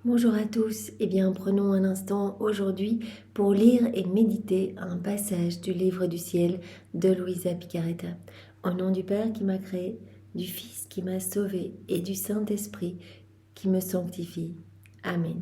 Bonjour à tous, prenons un instant aujourd'hui pour lire et méditer un passage du livre du ciel de Luisa Picaretta. Au nom du Père qui m'a créé, du Fils qui m'a sauvé et du Saint-Esprit qui me sanctifie. Amen.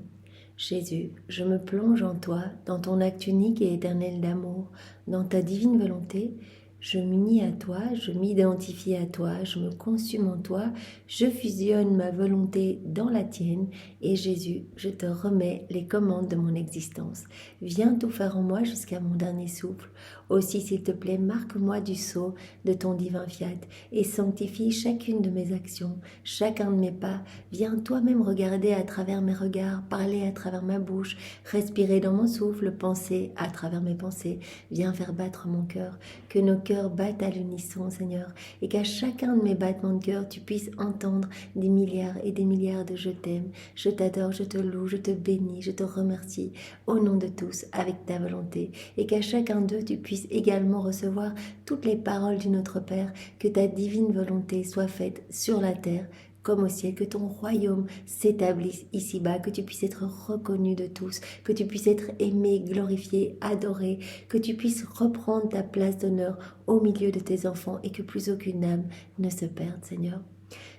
Jésus, je me plonge en toi, dans ton acte unique et éternel d'amour, dans ta divine volonté. Je m'unis à toi, je m'identifie à toi, je me consume en toi, je fusionne ma volonté dans la tienne et Jésus, je te remets les commandes de mon existence. Viens tout faire en moi jusqu'à mon dernier souffle. Aussi, s'il te plaît, marque-moi du sceau de ton divin fiat et sanctifie chacune de mes actions, chacun de mes pas. Viens toi-même regarder à travers mes regards, parler à travers ma bouche, respirer dans mon souffle, penser à travers mes pensées. Viens faire battre mon cœur, que nos cœurs battent à l'unisson, Seigneur, et qu'à chacun de mes battements de cœur, tu puisses entendre des milliards et des milliards de je t'aime, je t'adore, je te loue, je te bénis, je te remercie, au nom de tous, avec ta volonté, et qu'à chacun d'eux, tu puisses également recevoir toutes les paroles du Notre Père, que ta divine volonté soit faite sur la terre, comme au ciel, que ton royaume s'établisse ici-bas, que tu puisses être reconnu de tous, que tu puisses être aimé, glorifié, adoré, que tu puisses reprendre ta place d'honneur au milieu de tes enfants et que plus aucune âme ne se perde, Seigneur.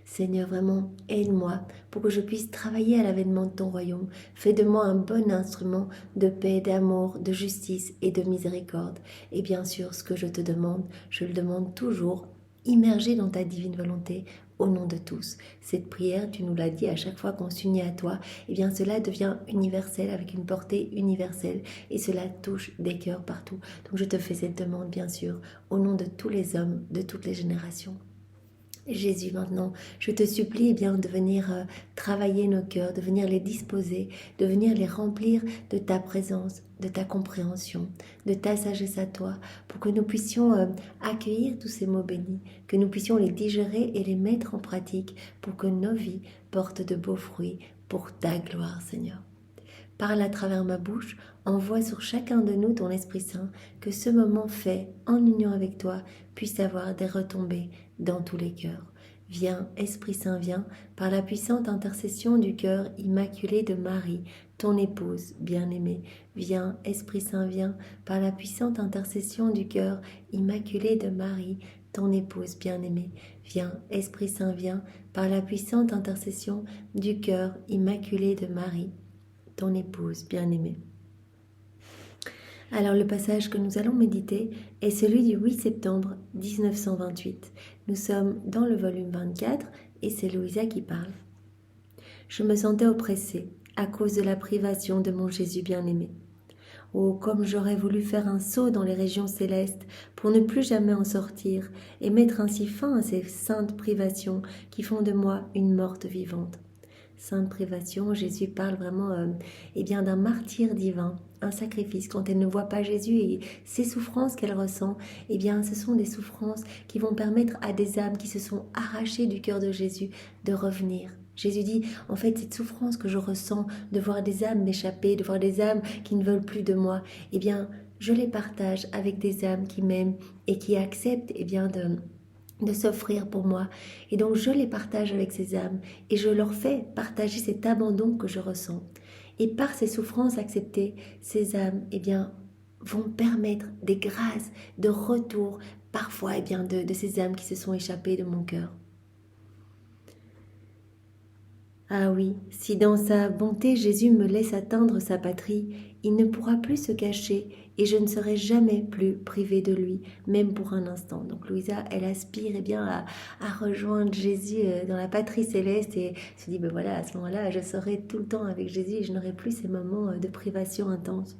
Seigneur, vraiment, aide-moi pour que je puisse travailler à l'avènement de ton royaume. Fais de moi un bon instrument de paix, d'amour, de justice et de miséricorde. Et bien sûr, ce que je te demande, je le demande toujours immergé dans ta divine volonté, au nom de tous. Cette prière, tu nous l'as dit à chaque fois qu'on s'unit à toi, cela devient universel avec une portée universelle et cela touche des cœurs partout. Donc je te fais cette demande, bien sûr, au nom de tous les hommes, de toutes les générations. Jésus, maintenant, je te supplie de venir travailler nos cœurs, de venir les disposer, de venir les remplir de ta présence, de ta compréhension, de ta sagesse à toi, pour que nous puissions accueillir tous ces mots bénis, que nous puissions les digérer et les mettre en pratique, pour que nos vies portent de beaux fruits pour ta gloire, Seigneur. Parle à travers ma bouche, envoie sur chacun de nous ton Esprit Saint, que ce moment fait en union avec toi puisse avoir des retombées dans tous les cœurs. Viens, Esprit Saint, viens, par la puissante intercession du cœur immaculé de Marie, ton épouse bien-aimée. Viens, Esprit Saint, viens, par la puissante intercession du cœur immaculé de Marie, ton épouse bien-aimée. Viens, Esprit Saint, viens, par la puissante intercession du cœur immaculé de Marie, ton épouse bien-aimée. Alors le passage que nous allons méditer est celui du 8 septembre 1928. Nous sommes dans le volume 24 et c'est Louisa qui parle. Je me sentais oppressée à cause de la privation de mon Jésus bien-aimé. Oh, comme j'aurais voulu faire un saut dans les régions célestes pour ne plus jamais en sortir et mettre ainsi fin à ces saintes privations qui font de moi une morte vivante. Sainte privation, Jésus parle vraiment d'un martyr divin, un sacrifice. Quand elle ne voit pas Jésus et ces souffrances qu'elle ressent, ce sont des souffrances qui vont permettre à des âmes qui se sont arrachées du cœur de Jésus de revenir. Jésus dit, en fait, cette souffrance que je ressens de voir des âmes m'échapper, de voir des âmes qui ne veulent plus de moi, je les partage avec des âmes qui m'aiment et qui acceptent de s'offrir pour moi. Et donc je les partage avec ces âmes et je leur fais partager cet abandon que je ressens. Et par ces souffrances acceptées, ces âmes vont permettre des grâces de retour parfois de ces âmes qui se sont échappées de mon cœur. Ah oui, si dans sa bonté Jésus me laisse atteindre sa patrie, il ne pourra plus se cacher et je ne serai jamais plus privée de lui, même pour un instant. Donc Louisa, elle aspire à rejoindre Jésus dans la patrie céleste et se dit, à ce moment-là, je serai tout le temps avec Jésus et je n'aurai plus ces moments de privation intense.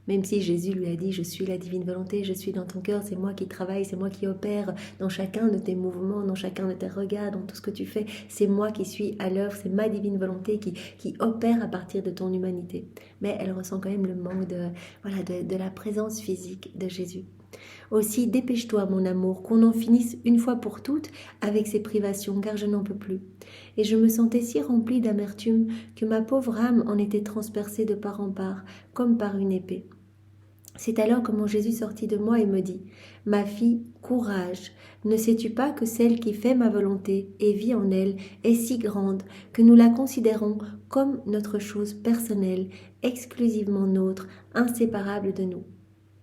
Même si Jésus lui a dit, je suis la divine volonté, je suis dans ton cœur, c'est moi qui travaille, c'est moi qui opère dans chacun de tes mouvements, dans chacun de tes regards, dans tout ce que tu fais, c'est moi qui suis à l'œuvre, c'est ma divine volonté qui opère à partir de ton humanité. Mais elle ressent quand même le manque de la présence physique de Jésus. Aussi, dépêche-toi, mon amour, qu'on en finisse une fois pour toutes avec ces privations, car je n'en peux plus. Et je me sentais si remplie d'amertume que ma pauvre âme en était transpercée de part en part, comme par une épée. C'est alors que mon Jésus sortit de moi et me dit, « Ma fille, courage, ne sais-tu pas que celle qui fait ma volonté et vit en elle est si grande que nous la considérons comme notre chose personnelle, exclusivement nôtre, inséparable de nous. »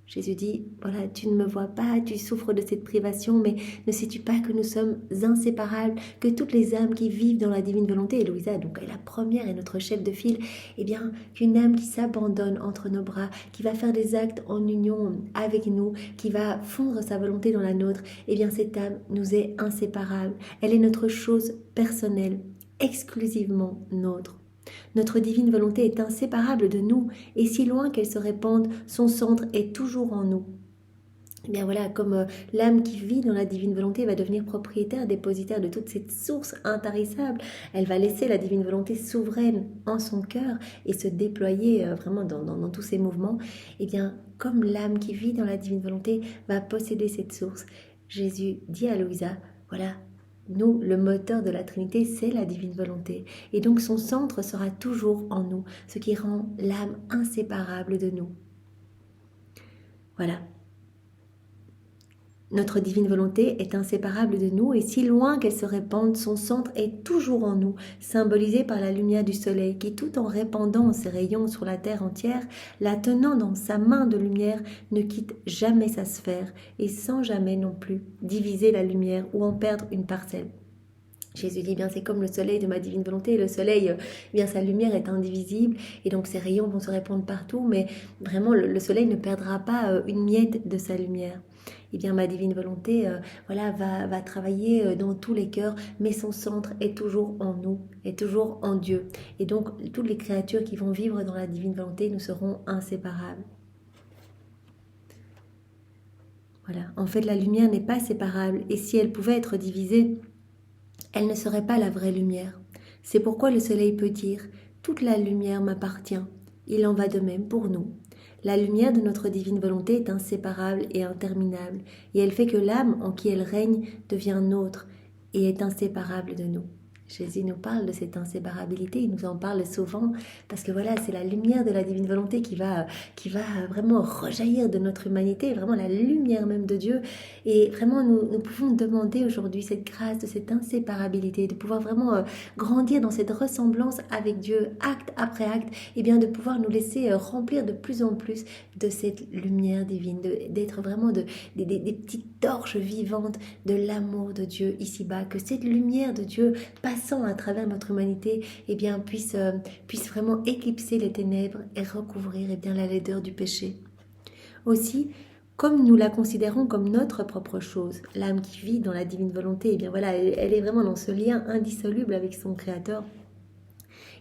Jésus dit, voilà, tu ne me vois pas, tu souffres de cette privation, mais ne sais-tu pas que nous sommes inséparables, que toutes les âmes qui vivent dans la divine volonté, et Louisa, donc est la première et notre chef de file, eh bien, qu'une âme qui s'abandonne entre nos bras, qui va faire des actes en union avec nous, qui va fondre sa volonté dans la nôtre, eh bien, cette âme nous est inséparable. Elle est notre chose personnelle, exclusivement nôtre. Notre divine volonté est inséparable de nous, et si loin qu'elle se répande, son centre est toujours en nous. Et bien voilà, comme l'âme qui vit dans la divine volonté va devenir propriétaire, dépositaire de toute cette source intarissable, elle va laisser la divine volonté souveraine en son cœur et se déployer vraiment dans tous ses mouvements. Et bien, comme l'âme qui vit dans la divine volonté va posséder cette source, Jésus dit à Louisa, voilà, nous, le moteur de la Trinité, c'est la divine volonté. Et donc son centre sera toujours en nous, ce qui rend l'âme inséparable de nous. Voilà. Notre divine volonté est inséparable de nous et si loin qu'elle se répande, son centre est toujours en nous, symbolisé par la lumière du soleil qui, tout en répandant ses rayons sur la terre entière, la tenant dans sa main de lumière, ne quitte jamais sa sphère et sans jamais non plus diviser la lumière ou en perdre une parcelle. Jésus dit, bien c'est comme le soleil de ma divine volonté, le soleil, bien sa lumière est indivisible et donc ses rayons vont se répandre partout, mais vraiment le soleil ne perdra pas une miette de sa lumière. Et bien ma divine volonté voilà, va travailler dans tous les cœurs, mais son centre est toujours en nous, est toujours en Dieu. Et donc toutes les créatures qui vont vivre dans la divine volonté, nous serons inséparables. Voilà. En fait, la lumière n'est pas séparable et si elle pouvait être divisée, elle ne serait pas la vraie lumière. C'est pourquoi le soleil peut dire « Toute la lumière m'appartient ». Il en va de même pour nous. La lumière de notre divine volonté est inséparable et interminable, et elle fait que l'âme en qui elle règne devient nôtre et est inséparable de nous. Jésus nous parle de cette inséparabilité, il nous en parle souvent parce que voilà, c'est la lumière de la divine volonté qui va vraiment rejaillir de notre humanité, vraiment la lumière même de Dieu. Et vraiment, nous pouvons demander aujourd'hui cette grâce de cette inséparabilité, de pouvoir vraiment grandir dans cette ressemblance avec Dieu, acte après acte, et bien de pouvoir nous laisser remplir de plus en plus de cette lumière divine, d'être vraiment des petites torches vivantes de l'amour de Dieu ici-bas, que cette lumière de Dieu passant à travers notre humanité, eh bien, puisse vraiment éclipser les ténèbres et recouvrir eh bien, la laideur du péché. Aussi, comme nous la considérons comme notre propre chose, l'âme qui vit dans la divine volonté, eh bien voilà, elle est vraiment dans ce lien indissoluble avec son Créateur.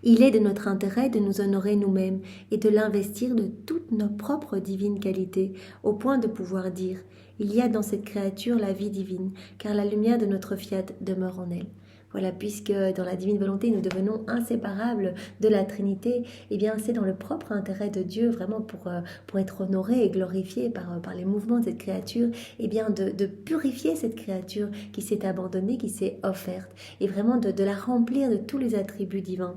Il est de notre intérêt de nous honorer nous-mêmes et de l'investir de toutes nos propres divines qualités, au point de pouvoir dire « Il y a dans cette créature la vie divine, car la lumière de notre fiat demeure en elle. » Voilà, puisque dans la divine volonté, nous devenons inséparables de la Trinité, eh bien c'est dans le propre intérêt de Dieu, vraiment pour être honoré et glorifié par les mouvements de cette créature, eh bien de purifier cette créature qui s'est abandonnée, qui s'est offerte, et vraiment de la remplir de tous les attributs divins,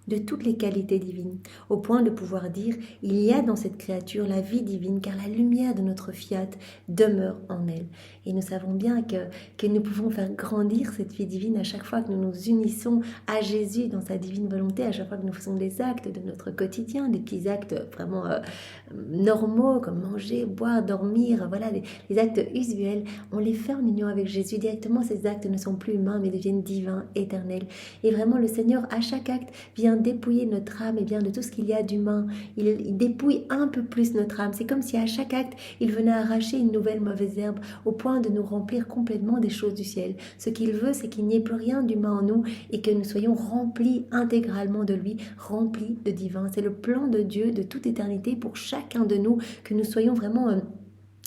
de toutes les qualités divines, au point de pouvoir dire « Il y a dans cette créature la vie divine, car la lumière de notre fiat demeure en elle. » Et nous savons bien que nous pouvons faire grandir cette vie divine à chaque fois que nous nous unissons à Jésus dans sa divine volonté, à chaque fois que nous faisons des actes de notre quotidien, des petits actes vraiment normaux comme manger, boire, dormir, voilà, les actes usuels, on les fait en union avec Jésus. Directement, ces actes ne sont plus humains mais deviennent divins, éternels. Et vraiment, le Seigneur, à chaque acte, vient dépouiller notre âme et bien de tout ce qu'il y a d'humain. Il dépouille un peu plus notre âme. C'est comme si à chaque acte, il venait arracher une nouvelle mauvaise herbe au point de nous remplir complètement des choses du ciel. Ce qu'il veut, c'est qu'il n'y ait plus rien d'humain en nous et que nous soyons remplis intégralement de lui, remplis de divin. C'est le plan de Dieu de toute éternité pour chacun de nous, que nous soyons vraiment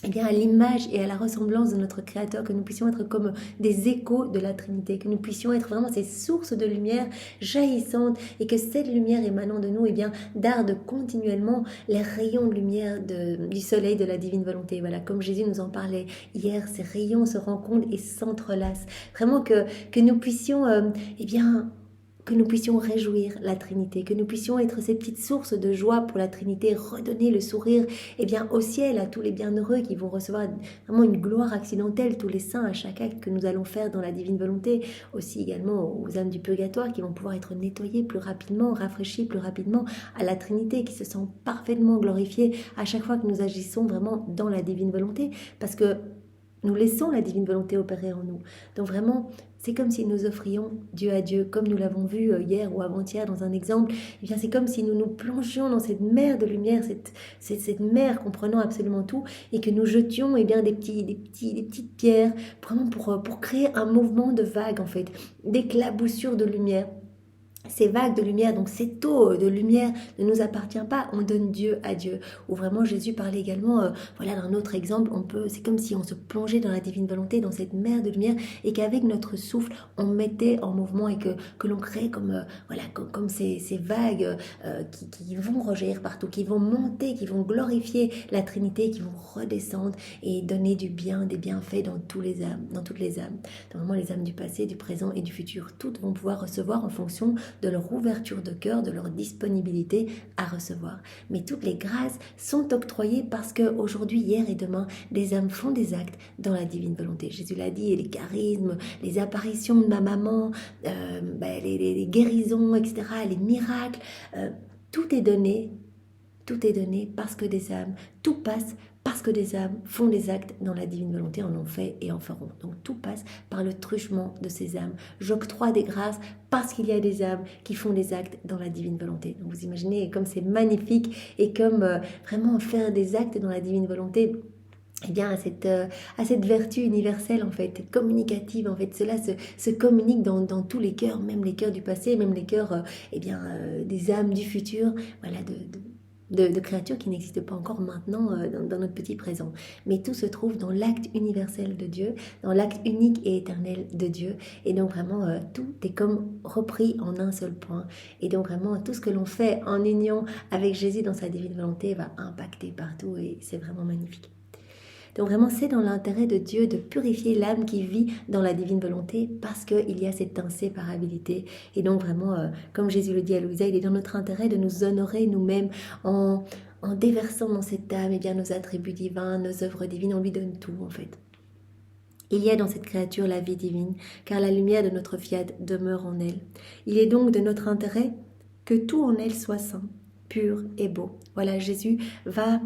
eh bien, à l'image et à la ressemblance de notre Créateur, que nous puissions être comme des échos de la Trinité, que nous puissions être vraiment ces sources de lumière jaillissantes et que cette lumière émanant de nous, eh bien, darde continuellement les rayons de lumière du soleil de la divine volonté. Voilà, comme Jésus nous en parlait hier, ces rayons se rencontrent et s'entrelacent. Vraiment que nous puissions, eh bien, que nous puissions réjouir la Trinité, que nous puissions être ces petites sources de joie pour la Trinité, redonner le sourire au ciel à tous les bienheureux qui vont recevoir vraiment une gloire accidentelle, tous les saints à chaque acte que nous allons faire dans la divine volonté, aussi également aux âmes du purgatoire qui vont pouvoir être nettoyées plus rapidement, rafraîchies plus rapidement, à la Trinité qui se sent parfaitement glorifiée à chaque fois que nous agissons vraiment dans la divine volonté, parce que nous laissons la divine volonté opérer en nous. Donc vraiment, c'est comme si nous offrions Dieu à Dieu, comme nous l'avons vu hier ou avant-hier dans un exemple. Eh bien, c'est comme si nous nous plongions dans cette mer de lumière, cette mer comprenant absolument tout, et que nous jetions des petites pierres, vraiment pour créer un mouvement de vagues en fait, d'éclaboussures de lumière. Ces vagues de lumière, donc cette eau de lumière ne nous appartient pas, on donne Dieu à Dieu. Ou vraiment Jésus parlait également, d'un autre exemple, c'est comme si on se plongeait dans la divine volonté, dans cette mer de lumière, et qu'avec notre souffle, on mettait en mouvement et que l'on crée comme ces vagues qui vont rejaillir partout, qui vont monter, qui vont glorifier la Trinité, qui vont redescendre et donner du bien, des bienfaits dans toutes les âmes. Donc vraiment les âmes du passé, du présent et du futur, toutes vont pouvoir recevoir en fonction de leur ouverture de cœur, de leur disponibilité à recevoir. Mais toutes les grâces sont octroyées parce qu'aujourd'hui, hier et demain, des âmes font des actes dans la divine volonté. Jésus l'a dit, les charismes, les apparitions de ma maman, les guérisons, etc., les miracles, tout est donné parce que des âmes, tout passe parce que des âmes font des actes dans la divine volonté, en ont fait et en feront. Donc tout passe par le truchement de ces âmes. J'octroie des grâces parce qu'il y a des âmes qui font des actes dans la divine volonté. Donc vous imaginez comme c'est magnifique et comme vraiment faire des actes dans la divine volonté, à cette vertu universelle en fait, communicative en fait. Cela se communique dans tous les cœurs, même les cœurs du passé, même les cœurs des âmes du futur, de créatures qui n'existent pas encore maintenant dans notre petit présent. Mais tout se trouve dans l'acte universel de Dieu, dans l'acte unique et éternel de Dieu. Et donc vraiment, tout est comme repris en un seul point. Et donc vraiment, tout ce que l'on fait en union avec Jésus dans sa divine volonté va impacter partout et c'est vraiment magnifique. Donc vraiment, c'est dans l'intérêt de Dieu de purifier l'âme qui vit dans la divine volonté parce qu'il y a cette inséparabilité. Et donc vraiment, comme Jésus le dit à Louisa, il est dans notre intérêt de nous honorer nous-mêmes en déversant dans cette âme nos attributs divins, nos œuvres divines. On lui donne tout en fait. Il y a dans cette créature la vie divine, car la lumière de notre fiat demeure en elle. Il est donc de notre intérêt que tout en elle soit saint, pur et beau. Voilà, Jésus va...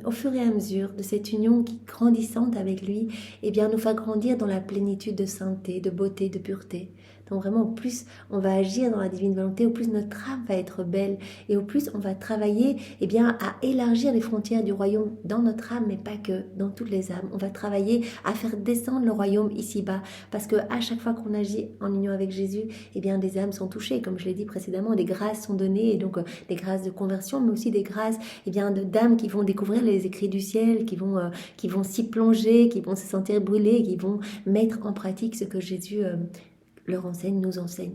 au fur et à mesure de cette union qui grandissante avec lui, nous faire grandir dans la plénitude de sainteté, de beauté, de pureté. Donc vraiment, au plus on va agir dans la divine volonté, au plus notre âme va être belle et au plus on va travailler à élargir les frontières du royaume dans notre âme, mais pas que, dans toutes les âmes. On va travailler à faire descendre le royaume ici-bas parce que à chaque fois qu'on agit en union avec Jésus, des âmes sont touchées, comme je l'ai dit précédemment, des grâces sont données, et donc des grâces de conversion, mais aussi des grâces d'âmes qui vont découvrir les écrits du ciel, qui vont s'y plonger, qui vont se sentir brûlés, qui vont mettre en pratique ce que Jésus leur enseigne, nous enseigne.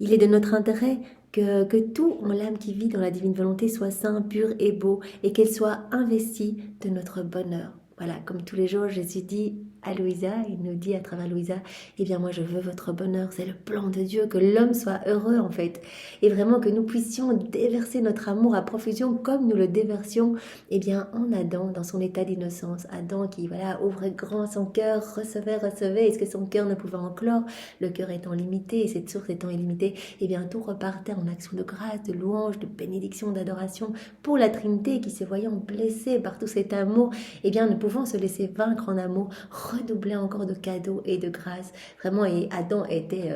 Il est de notre intérêt que tout en l'âme qui vit dans la divine volonté soit saint, pur et beau, et qu'elle soit investie de notre bonheur. Voilà, comme tous les jours, Jésus dit à Louisa, il nous dit à travers Louisa, moi je veux votre bonheur, c'est le plan de Dieu, que l'homme soit heureux en fait, et vraiment que nous puissions déverser notre amour à profusion comme nous le déversions en Adam, dans son état d'innocence. Adam qui ouvrait grand son cœur, recevait, est-ce que son cœur ne pouvait en clore, le cœur étant limité et cette source étant illimitée, tout repartait en action de grâce, de louange, de bénédiction, d'adoration pour la Trinité qui se voyant blessée par tout cet amour, ne pouvant se laisser vaincre en amour, redoublait encore de cadeaux et de grâces. Vraiment, et Adam était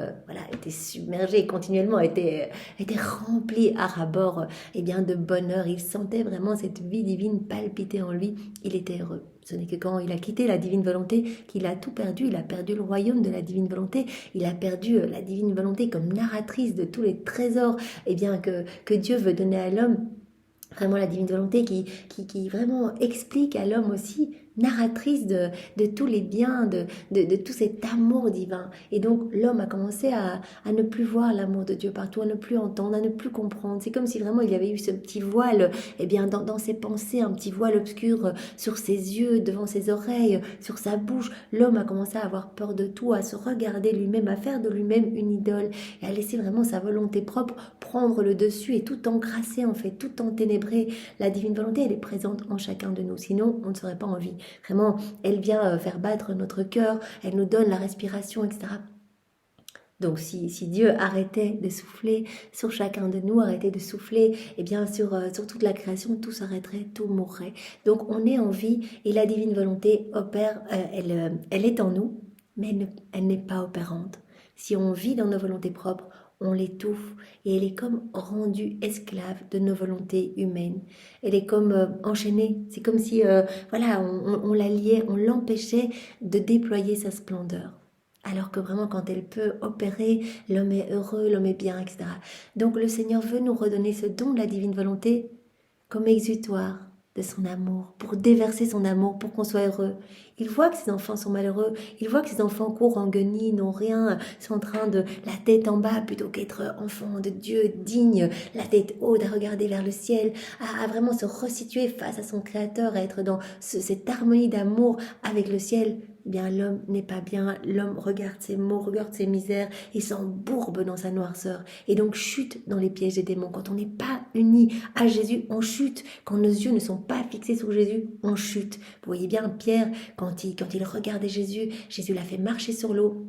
submergé continuellement, était rempli à ras-bord de bonheur. Il sentait vraiment cette vie divine palpiter en lui. Il était heureux. Ce n'est que quand il a quitté la divine volonté qu'il a tout perdu. Il a perdu le royaume de la divine volonté. Il a perdu la divine volonté comme narratrice de tous les trésors que Dieu veut donner à l'homme. Vraiment la divine volonté qui vraiment explique à l'homme aussi narratrice de tous les biens, de tout cet amour divin. Et donc l'homme a commencé à ne plus voir l'amour de Dieu partout, à ne plus entendre, à ne plus comprendre. C'est comme si vraiment il y avait eu ce petit voile, eh bien dans ses pensées, un petit voile obscur sur ses yeux, devant ses oreilles, sur sa bouche. L'homme a commencé à avoir peur de tout, à se regarder lui-même, à faire de lui-même une idole, et à laisser vraiment sa volonté propre prendre le dessus et tout encrasser en fait, tout enténébrer. La divine volonté, elle est présente en chacun de nous, sinon on ne serait pas en vie. Vraiment, elle vient faire battre notre cœur, elle nous donne la respiration, etc. Donc si Dieu arrêtait de souffler sur chacun de nous, arrêtait de souffler, eh bien sur toute la création, tout s'arrêterait, tout mourrait. Donc on est en vie et la divine volonté opère, elle est en nous, mais elle n'est pas opérante. Si on vit dans nos volontés propres, on l'étouffe et elle est comme rendue esclave de nos volontés humaines. Elle est comme enchaînée. C'est comme si voilà, on la liait, on l'empêchait de déployer sa splendeur. Alors que vraiment, quand elle peut opérer, l'homme est heureux, l'homme est bien, etc. Donc le Seigneur veut nous redonner ce don de la divine volonté comme exutoire de son amour, pour déverser son amour, pour qu'on soit heureux. Il voit que ses enfants sont malheureux, il voit que ses enfants courent en guenilles, n'ont rien, sont en train de la tête en bas plutôt qu'être enfants de Dieu, dignes, la tête haute, à regarder vers le ciel, à vraiment se resituer face à son Créateur, à être dans cette harmonie d'amour avec le ciel. Eh bien, l'homme n'est pas bien, l'homme regarde ses maux, regarde ses misères, il s'embourbe dans sa noirceur et donc chute dans les pièges des démons. Quand on n'est pas uni à Jésus, on chute. Quand nos yeux ne sont pas fixés sur Jésus, on chute. Vous voyez bien Pierre, quand il regardait Jésus, Jésus l'a fait marcher sur l'eau.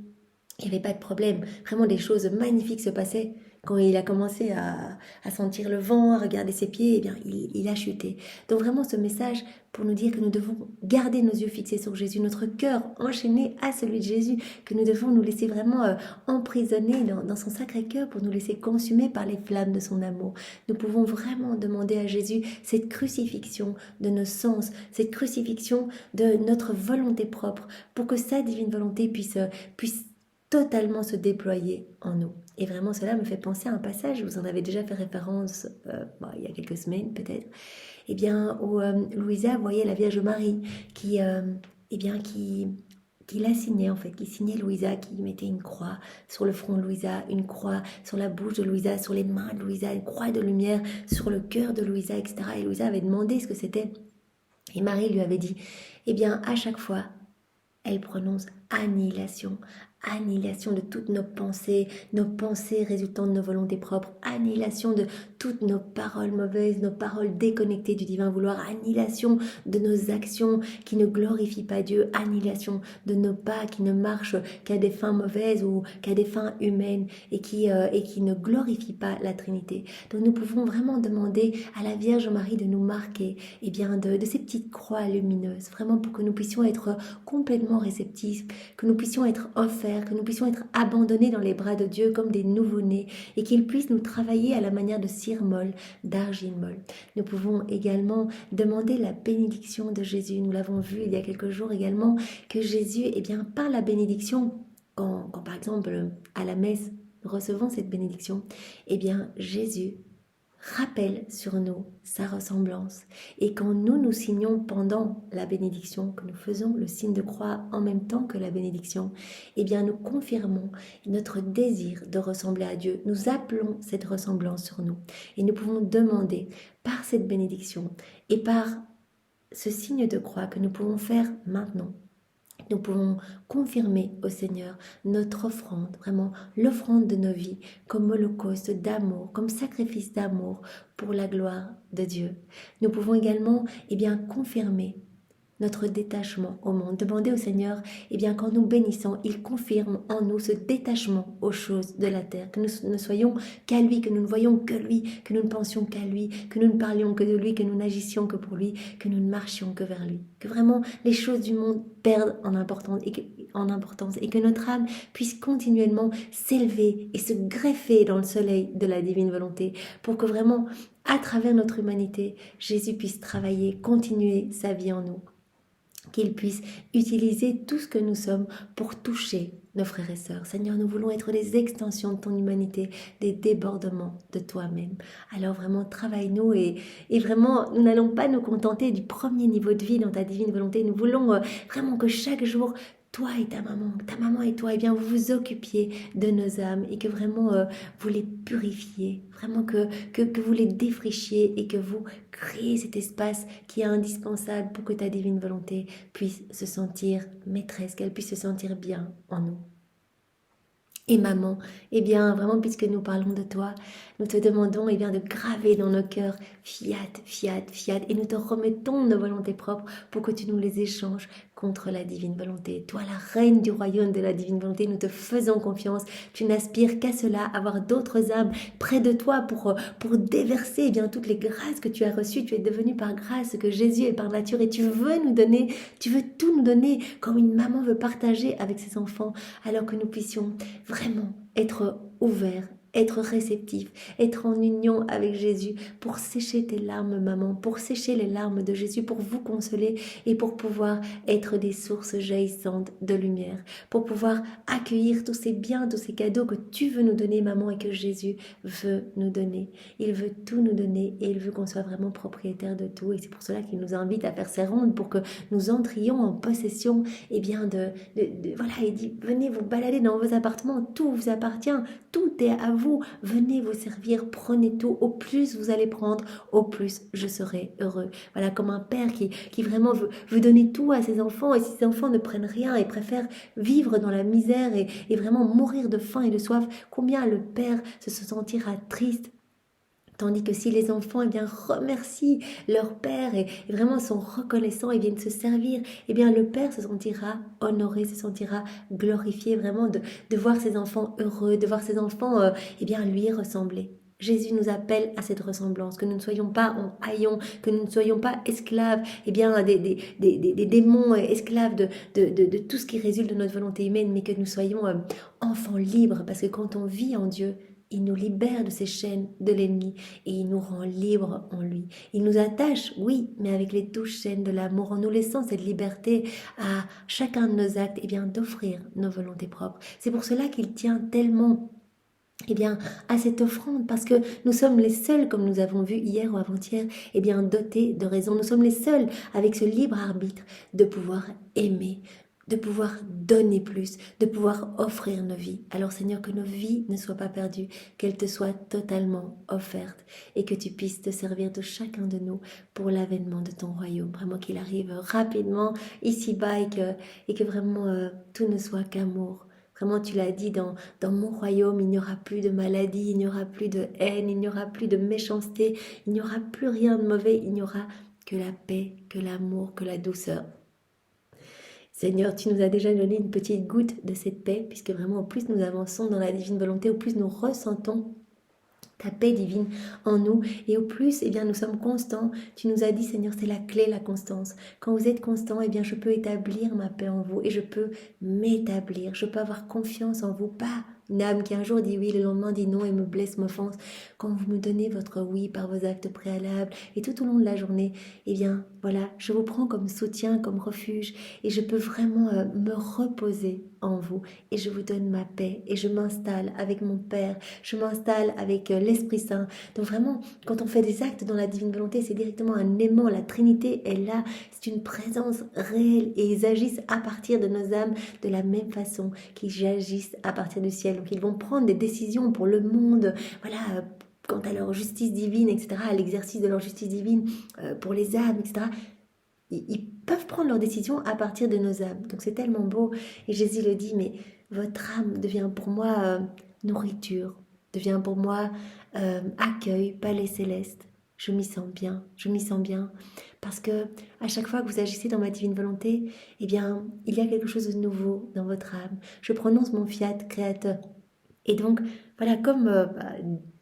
Il n'y avait pas de problème. Vraiment, des choses magnifiques se passaient. Quand il a commencé à sentir le vent, à regarder ses pieds, eh bien, il a chuté. Donc vraiment, ce message pour nous dire que nous devons garder nos yeux fixés sur Jésus, notre cœur enchaîné à celui de Jésus, que nous devons nous laisser vraiment emprisonner dans son sacré cœur pour nous laisser consumer par les flammes de son amour. Nous pouvons vraiment demander à Jésus cette crucifixion de nos sens, cette crucifixion de notre volonté propre, pour que sa divine volonté puisse totalement se déployer en nous. Et vraiment, cela me fait penser à un passage, vous en avez déjà fait référence il y a quelques semaines peut-être, eh bien, où Louisa voyait la Vierge Marie qui la signait en fait, qui signait Louisa, qui mettait une croix sur le front de Louisa, une croix sur la bouche de Louisa, sur les mains de Louisa, une croix de lumière sur le cœur de Louisa, etc. Et Louisa avait demandé ce que c'était. Et Marie lui avait dit, eh bien, à chaque fois, elle prononce annihilation, annihilation de toutes nos pensées résultant de nos volontés propres, annihilation de toutes nos paroles mauvaises, nos paroles déconnectées du divin vouloir, annihilation de nos actions qui ne glorifient pas Dieu, annihilation de nos pas qui ne marchent qu'à des fins mauvaises ou qu'à des fins humaines et qui ne glorifient pas la Trinité. Donc nous pouvons vraiment demander à la Vierge Marie de nous marquer de ces petites croix lumineuses, vraiment pour que nous puissions être complètement réceptifs, que nous puissions être offerts, que nous puissions être abandonnés dans les bras de Dieu comme des nouveau-nés et qu'il puisse nous travailler à la manière de cire molle, d'argile molle. Nous pouvons également demander la bénédiction de Jésus. Nous l'avons vu il y a quelques jours également que Jésus, par la bénédiction, quand par exemple à la messe nous recevons cette bénédiction, Jésus rappelle sur nous sa ressemblance. Et quand nous signons pendant la bénédiction, que nous faisons le signe de croix en même temps que la bénédiction, nous confirmons notre désir de ressembler à Dieu. Nous appelons cette ressemblance sur nous. Et nous pouvons demander par cette bénédiction et par ce signe de croix que nous pouvons faire maintenant, nous pouvons confirmer au Seigneur notre offrande, vraiment l'offrande de nos vies, comme holocauste d'amour, comme sacrifice d'amour pour la gloire de Dieu. Nous pouvons également confirmer notre détachement au monde. Demander au Seigneur, qu'en nous bénissant, il confirme en nous ce détachement aux choses de la terre, que nous ne soyons qu'à lui, que nous ne voyions que lui, que nous ne pensions qu'à lui, que nous ne parlions que de lui, que nous n'agissions que pour lui, que nous ne marchions que vers lui. Que vraiment les choses du monde perdent en importance et que notre âme puisse continuellement s'élever et se greffer dans le soleil de la divine volonté pour que vraiment, à travers notre humanité, Jésus puisse travailler, continuer sa vie en nous. Qu'il puisse utiliser tout ce que nous sommes pour toucher nos frères et sœurs. Seigneur, nous voulons être des extensions de ton humanité, des débordements de toi-même. Alors vraiment, travaille-nous et vraiment, nous n'allons pas nous contenter du premier niveau de vie dans ta divine volonté. Nous voulons vraiment que chaque jour, toi et ta maman et toi, eh bien, vous vous occupiez de nos âmes et que vraiment vous les purifiez, vraiment que vous les défrichiez et que vous créez cet espace qui est indispensable pour que ta divine volonté puisse se sentir maîtresse, qu'elle puisse se sentir bien en nous. Et maman, eh bien vraiment puisque nous parlons de toi, nous te demandons eh bien de graver dans nos cœurs fiat, fiat, fiat et nous te remettons nos volontés propres pour que tu nous les échanges contre la divine volonté. Toi la reine du royaume de la divine volonté, nous te faisons confiance, tu n'aspires qu'à cela, avoir d'autres âmes près de toi pour déverser eh bien toutes les grâces que tu as reçues, tu es devenu par grâce ce que Jésus est par nature et tu veux nous donner, tu veux tout nous donner comme une maman veut partager avec ses enfants alors que nous puissions vraiment être ouverts, être réceptifs, être en union avec Jésus pour sécher tes larmes, maman, pour sécher les larmes de Jésus, pour vous consoler et pour pouvoir être des sources jaillissantes de lumière, pour pouvoir accueillir tous ces biens, tous ces cadeaux que tu veux nous donner, maman, et que Jésus veut nous donner. Il veut tout nous donner et il veut qu'on soit vraiment propriétaire de tout et c'est pour cela qu'il nous invite à faire ces rondes pour que nous entrions en possession eh bien voilà, il dit venez vous balader dans vos appartements, tout vous appartient, tout est à vous, venez vous servir, prenez tout, au plus vous allez prendre, au plus je serai heureux. Voilà, comme un père qui vraiment veut donner tout à ses enfants et si ses enfants ne prennent rien et préfèrent vivre dans la misère et vraiment mourir de faim et de soif, combien le père se sentira triste. Tandis que si les enfants eh bien, remercient leur père et vraiment sont reconnaissants et viennent se servir, eh bien le père se sentira honoré, se sentira glorifié vraiment de voir ses enfants heureux, de voir ses enfants eh bien, lui ressembler. Jésus nous appelle à cette ressemblance, que nous ne soyons pas en haillons, que nous ne soyons pas esclaves, eh bien, des démons, esclaves de tout ce qui résulte de notre volonté humaine, mais que nous soyons enfants libres, parce que quand on vit en Dieu, il nous libère de ces chaînes de l'ennemi et il nous rend libres en lui. Il nous attache, oui, mais avec les douces chaînes de l'amour, en nous laissant cette liberté à chacun de nos actes, eh bien, d'offrir nos volontés propres. C'est pour cela qu'il tient tellement eh bien, à cette offrande, parce que nous sommes les seuls, comme nous avons vu hier ou avant-hier, eh bien, dotés de raison. Nous sommes les seuls, avec ce libre arbitre, de pouvoir aimer, de pouvoir donner plus, de pouvoir offrir nos vies. Alors Seigneur, que nos vies ne soient pas perdues, qu'elles te soient totalement offertes et que tu puisses te servir de chacun de nous pour l'avènement de ton royaume. Vraiment qu'il arrive rapidement ici-bas et que vraiment tout ne soit qu'amour. Vraiment, tu l'as dit, dans mon royaume, il n'y aura plus de maladie, il n'y aura plus de haine, il n'y aura plus de méchanceté, il n'y aura plus rien de mauvais, il n'y aura que la paix, que l'amour, que la douceur. Seigneur, tu nous as déjà donné une petite goutte de cette paix, puisque vraiment, au plus nous avançons dans la divine volonté, au plus nous ressentons ta paix divine en nous et au plus eh bien nous sommes constants. Tu nous as dit Seigneur, c'est la clé, la constance. Quand vous êtes constant, eh bien je peux établir ma paix en vous et je peux m'établir, je peux avoir confiance en vous, pas une âme qui un jour dit oui, le lendemain dit non et me blesse, m'offense. Quand vous me donnez votre oui par vos actes préalables et tout au long de la journée, eh bien voilà, je vous prends comme soutien, comme refuge et je peux vraiment me reposer en vous et je vous donne ma paix et je m'installe avec mon Père, je m'installe avec l'Esprit Saint. Donc vraiment, quand on fait des actes dans la divine volonté, c'est directement un aimant, la Trinité est là, c'est une présence réelle et ils agissent à partir de nos âmes de la même façon qu'ils agissent à partir du ciel. Donc ils vont prendre des décisions pour le monde, voilà, quant à leur justice divine, etc., à l'exercice de leur justice divine pour les âmes, etc., ils peuvent prendre leurs décisions à partir de nos âmes. Donc c'est tellement beau. Et Jésus le dit, mais votre âme devient pour moi nourriture, devient pour moi accueil, palais céleste. Je m'y sens bien, je m'y sens bien. Parce que à chaque fois que vous agissez dans ma divine volonté, eh bien, il y a quelque chose de nouveau dans votre âme. Je prononce mon fiat créateur. Et donc, voilà, comme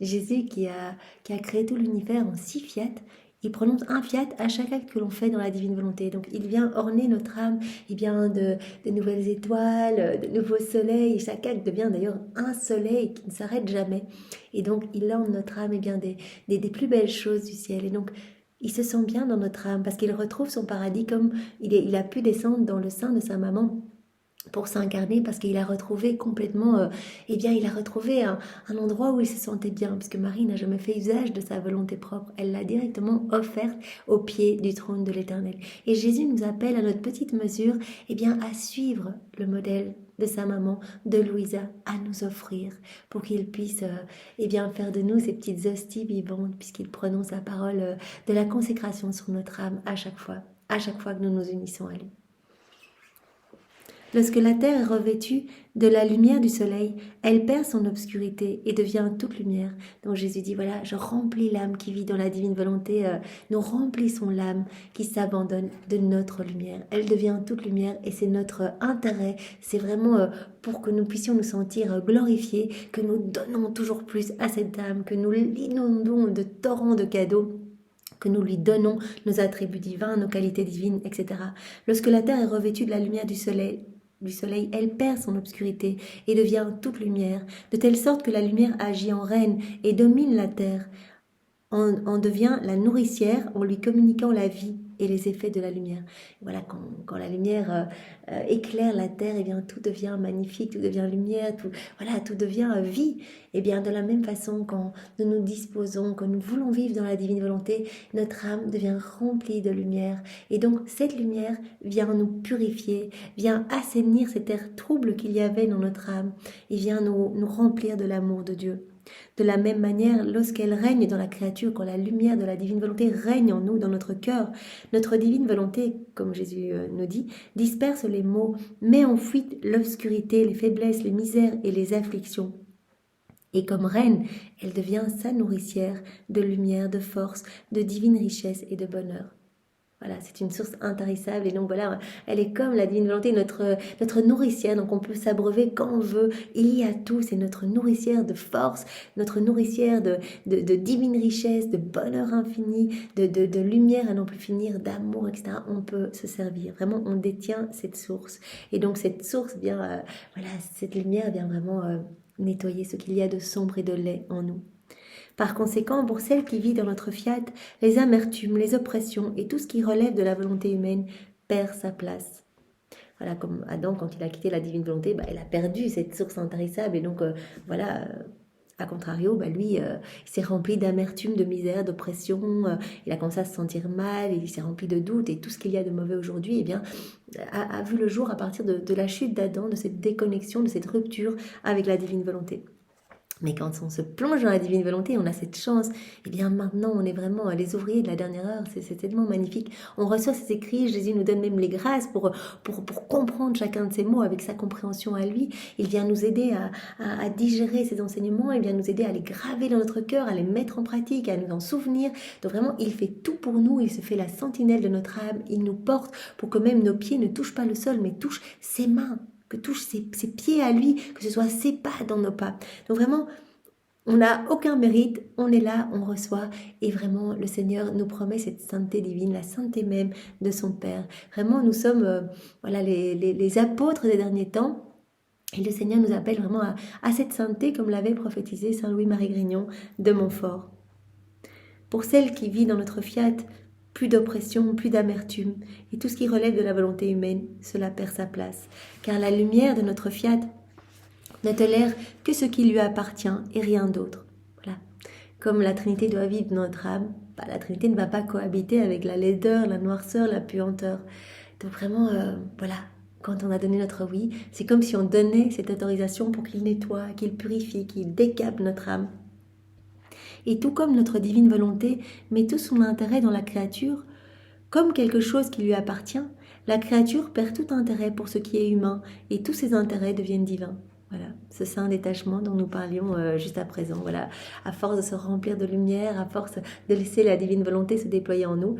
Jésus qui a créé tout l'univers en 6 fiat, il prononce un fiat à chaque acte que l'on fait dans la divine volonté. Donc, il vient orner notre âme eh bien, de nouvelles étoiles, de nouveaux soleils. Et chaque acte devient d'ailleurs un soleil qui ne s'arrête jamais. Et donc, il orne notre âme eh bien, des plus belles choses du ciel. Et donc, il se sent bien dans notre âme parce qu'il retrouve son paradis comme il a pu descendre dans le sein de sa maman pour s'incarner parce qu'il a retrouvé complètement, il a retrouvé un endroit où il se sentait bien, puisque Marie n'a jamais fait usage de sa volonté propre, elle l'a directement offerte au pied du trône de l'Éternel. Et Jésus nous appelle à notre petite mesure, à suivre le modèle de sa maman, de Louisa, à nous offrir pour qu'il puisse faire de nous ces petites hosties vivantes, puisqu'il prononce la parole de la consécration sur notre âme à chaque fois que nous nous unissons à lui. Lorsque la terre est revêtue de la lumière du soleil, elle perd son obscurité et devient toute lumière. Donc Jésus dit, voilà, je remplis l'âme qui vit dans la divine volonté, nous remplissons l'âme qui s'abandonne de notre lumière. Elle devient toute lumière et c'est notre intérêt, c'est vraiment pour que nous puissions nous sentir glorifiés, que nous donnons toujours plus à cette âme, que nous l'inondons de torrents de cadeaux, que nous lui donnons nos attributs divins, nos qualités divines, etc. Lorsque la terre est revêtue de la lumière du soleil, elle perd son obscurité et devient toute lumière, de telle sorte que la lumière agit en reine et domine la terre, en devient la nourricière en lui communiquant la vie et les effets de la lumière. Voilà, quand la lumière éclaire la terre, tout devient magnifique, tout devient lumière, tout devient vie. De la même façon, quand nous nous disposons, quand nous voulons vivre dans la divine volonté, notre âme devient remplie de lumière. Et donc, cette lumière vient nous purifier, vient assainir cet air trouble qu'il y avait dans notre âme et vient nous remplir de l'amour de Dieu. De la même manière, lorsqu'elle règne dans la créature, quand la lumière de la divine volonté règne en nous, dans notre cœur, notre divine volonté, comme Jésus nous dit, disperse les maux, met en fuite l'obscurité, les faiblesses, les misères et les afflictions. Et comme reine, elle devient sa nourricière de lumière, de force, de divine richesse et de bonheur. Voilà, c'est une source intarissable et donc voilà, elle est comme la divine volonté, notre nourricière, donc on peut s'abreuver quand on veut, il y a tout, c'est notre nourricière de force, notre nourricière de divine richesse, de bonheur infini, de lumière à n'en plus finir, d'amour, etc. On peut se servir, vraiment on détient cette source et donc cette source vient, cette lumière vient vraiment nettoyer ce qu'il y a de sombre et de laid en nous. Par conséquent, pour celle qui vit dans notre fiat, les amertumes, les oppressions et tout ce qui relève de la volonté humaine perd sa place. Voilà, comme Adam, quand il a quitté la divine volonté, il a perdu cette source intarissable. Et donc, à contrario, lui, il s'est rempli d'amertume, de misère, d'oppression. Il a commencé à se sentir mal, il s'est rempli de doutes. Et tout ce qu'il y a de mauvais aujourd'hui, a vu le jour à partir de la chute d'Adam, de cette déconnexion, de cette rupture avec la divine volonté. Mais quand on se plonge dans la divine volonté, on a cette chance. Maintenant, on est vraiment les ouvriers de la dernière heure. C'est tellement magnifique. On reçoit ces écrits. Jésus nous donne même les grâces pour comprendre chacun de ces mots avec sa compréhension à lui. Il vient nous aider à digérer ces enseignements. Il vient nous aider à les graver dans notre cœur, à les mettre en pratique, à nous en souvenir. Donc vraiment, il fait tout pour nous. Il se fait la sentinelle de notre âme. Il nous porte pour que même nos pieds ne touchent pas le sol, mais touchent ses mains. Que touche ses pieds à lui, que ce soit ses pas dans nos pas. Donc vraiment, on n'a aucun mérite, on est là, on reçoit, et vraiment le Seigneur nous promet cette sainteté divine, la sainteté même de son Père. Vraiment, nous sommes les apôtres des derniers temps, et le Seigneur nous appelle vraiment à cette sainteté, comme l'avait prophétisé Saint Louis-Marie Grignon de Montfort. Pour celle qui vit dans notre fiat, plus d'oppression, plus d'amertume, et tout ce qui relève de la volonté humaine, cela perd sa place. Car la lumière de notre fiat ne tolère que ce qui lui appartient et rien d'autre. Voilà. Comme la Trinité doit vivre dans notre âme, la Trinité ne va pas cohabiter avec la laideur, la noirceur, la puanteur. Donc vraiment, quand on a donné notre oui, c'est comme si on donnait cette autorisation pour qu'il nettoie, qu'il purifie, qu'il décape notre âme. Et tout comme notre divine volonté met tout son intérêt dans la créature, comme quelque chose qui lui appartient, la créature perd tout intérêt pour ce qui est humain et tous ses intérêts deviennent divins. Voilà, ce saint détachement dont nous parlions juste à présent. Voilà, à force de se remplir de lumière, à force de laisser la divine volonté se déployer en nous,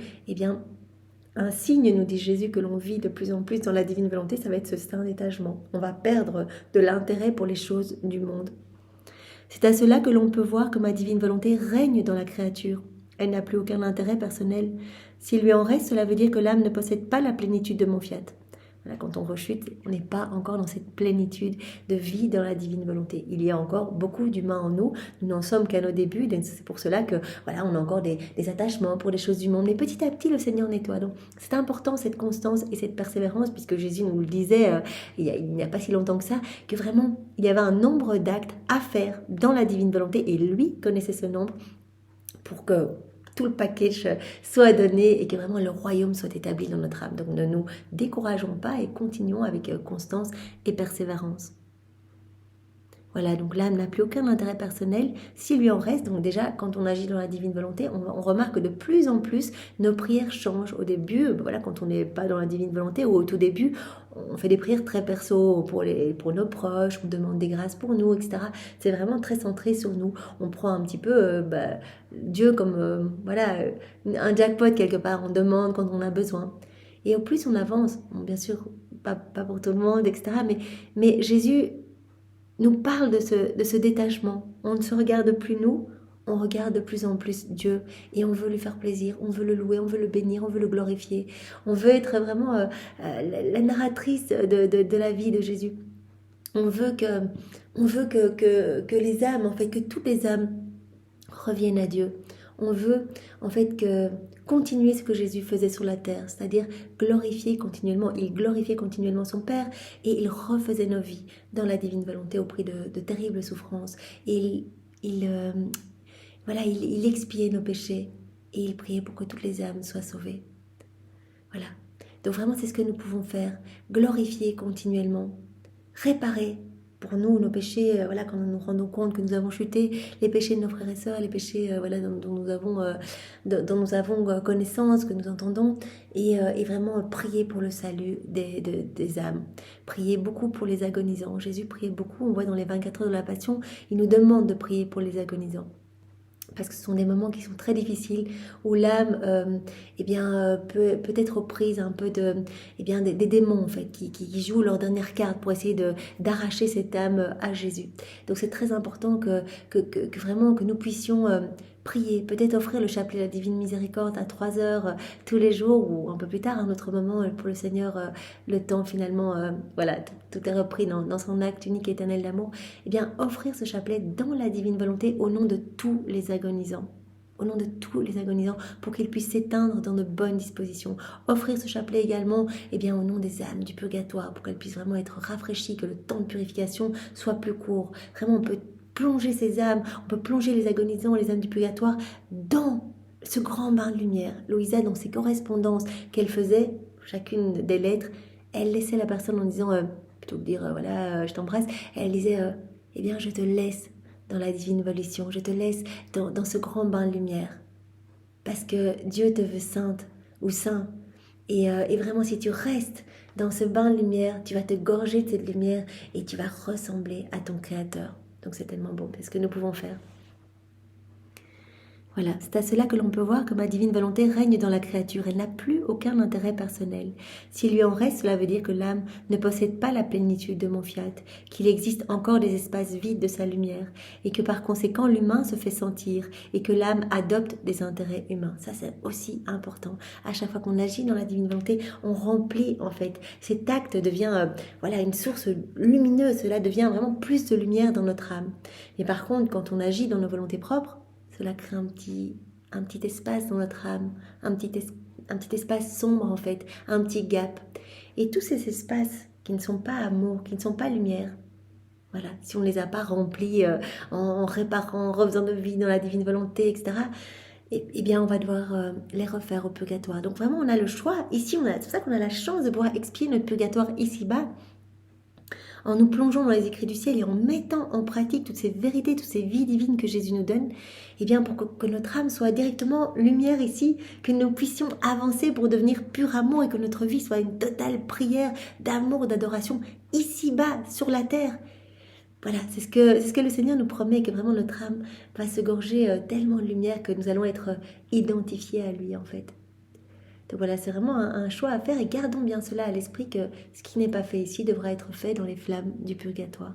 un signe, nous dit Jésus, que l'on vit de plus en plus dans la divine volonté, ça va être ce saint détachement. On va perdre de l'intérêt pour les choses du monde. C'est à cela que l'on peut voir que ma divine volonté règne dans la créature. Elle n'a plus aucun intérêt personnel. S'il lui en reste, cela veut dire que l'âme ne possède pas la plénitude de mon fiat. Voilà, quand on rechute, on n'est pas encore dans cette plénitude de vie dans la divine volonté. Il y a encore beaucoup d'humains en nous. Nous n'en sommes qu'à nos débuts. C'est pour cela que voilà, on a encore des attachements pour les choses du monde. Mais petit à petit, le Seigneur nettoie. Donc, c'est important cette constance et cette persévérance, puisque Jésus nous le disait il n'y a pas si longtemps que ça, que vraiment, il y avait un nombre d'actes à faire dans la divine volonté, et lui connaissait ce nombre pour que tout le package soit donné et que vraiment le royaume soit établi dans notre âme. Donc ne nous décourageons pas et continuons avec constance et persévérance. Voilà, donc l'âme n'a plus aucun intérêt personnel s'il lui en reste. Donc déjà, quand on agit dans la divine volonté, on remarque que de plus en plus, nos prières changent. Au début, voilà, quand on n'est pas dans la divine volonté, ou au tout début, on fait des prières très perso pour nos proches, on demande des grâces pour nous, etc. C'est vraiment très centré sur nous. On prend un petit peu Dieu comme un jackpot quelque part, on demande quand on a besoin. Et au plus on avance, bon, bien sûr, pas pour tout le monde, etc. Mais Jésus nous parle de ce détachement. On ne se regarde plus nous, on regarde de plus en plus Dieu et on veut lui faire plaisir, on veut le louer, on veut le bénir, on veut le glorifier. On veut être vraiment la narratrice de la vie de Jésus. On veut que les âmes, en fait, que toutes les âmes reviennent à Dieu. On veut en fait continuer ce que Jésus faisait sur la terre, c'est-à-dire glorifier continuellement. Il glorifiait continuellement son Père et il refaisait nos vies dans la divine volonté au prix de terribles souffrances. Et il expiait nos péchés et il priait pour que toutes les âmes soient sauvées. Voilà. Donc vraiment, c'est ce que nous pouvons faire. Glorifier continuellement, réparer pour nous nos péchés, quand nous nous rendons compte que nous avons chuté, les péchés de nos frères et sœurs, les péchés dont nous avons connaissance, que nous entendons, et vraiment prier pour le salut des âmes. Prier beaucoup pour les agonisants. Jésus priait beaucoup, on voit dans les 24 heures de la Passion, il nous demande de prier pour les agonisants. Parce que ce sont des moments qui sont très difficiles, où l'âme peut être prise un peu des démons en fait, qui jouent leur dernière carte pour essayer d'arracher cette âme à Jésus. Donc c'est très important que vraiment que nous puissions prier, peut-être offrir le chapelet de la Divine Miséricorde à 3 heures tous les jours, ou un peu plus tard, un autre moment pour le Seigneur, le temps finalement, tout est repris dans son acte unique et éternel d'amour. Eh bien, offrir ce chapelet dans la divine volonté au nom de tous les agonisants. Au nom de tous les agonisants, pour qu'ils puissent s'éteindre dans de bonnes dispositions. Offrir ce chapelet également au nom des âmes du purgatoire, pour qu'elles puissent vraiment être rafraîchies, que le temps de purification soit plus court. Vraiment, on peut plonger ces âmes, on peut plonger les agonisants, les âmes du purgatoire dans ce grand bain de lumière. Louisa, dans ses correspondances qu'elle faisait, chacune des lettres, elle laissait la personne en disant, plutôt que de dire je t'embrasse, elle disait je te laisse dans la divine volition, je te laisse dans ce grand bain de lumière, parce que Dieu te veut sainte ou saint, et vraiment si tu restes dans ce bain de lumière, tu vas te gorger de cette lumière et tu vas ressembler à ton Créateur. Donc c'est tellement beau, c'est ce que nous pouvons faire. Voilà, c'est à cela que l'on peut voir que ma divine volonté règne dans la créature. Elle n'a plus aucun intérêt personnel. S'il lui en reste, cela veut dire que l'âme ne possède pas la plénitude de mon fiat, qu'il existe encore des espaces vides de sa lumière, et que par conséquent l'humain se fait sentir, et que l'âme adopte des intérêts humains. Ça, c'est aussi important. À chaque fois qu'on agit dans la divine volonté, on remplit en fait. Cet acte devient une source lumineuse. Cela devient vraiment plus de lumière dans notre âme. Mais par contre, quand on agit dans nos volontés propres, cela crée un petit espace dans notre âme, un petit espace sombre en fait, un petit gap. Et tous ces espaces qui ne sont pas amour, qui ne sont pas lumière, voilà, si on ne les a pas remplis en réparant, en refaisant de vie dans la divine volonté, etc., eh bien on va devoir les refaire au purgatoire. Donc vraiment on a le choix. Ici, c'est pour ça qu'on a la chance de pouvoir expier notre purgatoire ici-bas, en nous plongeant dans les écrits du ciel et en mettant en pratique toutes ces vérités, toutes ces vies divines que Jésus nous donne, pour que notre âme soit directement lumière ici, que nous puissions avancer pour devenir pur amour et que notre vie soit une totale prière d'amour, d'adoration ici-bas, sur la terre. Voilà, c'est ce que le Seigneur nous promet, que vraiment notre âme va se gorger tellement de lumière que nous allons être identifiés à lui en fait. Donc voilà, c'est vraiment un choix à faire, et gardons bien cela à l'esprit, que ce qui n'est pas fait ici devra être fait dans les flammes du purgatoire.